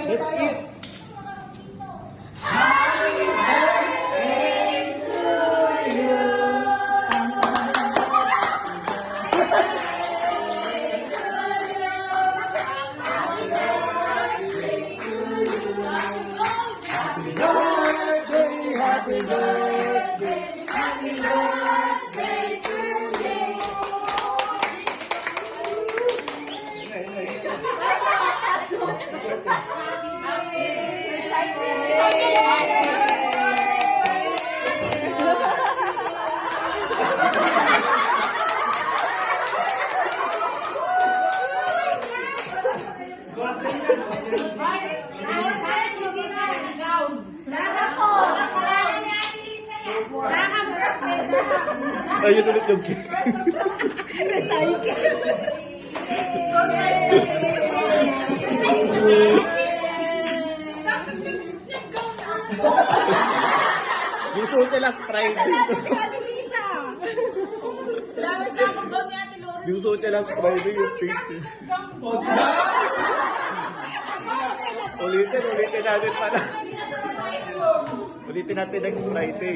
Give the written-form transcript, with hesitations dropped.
Let's eat. Happy birthday, happy birthday, happy birthday to you. Ayun ulit yung cake. Gusto ko last Friday. Gusto ko last Friday yung cake. Ulitin natin pala. Ulitin natin next Friday.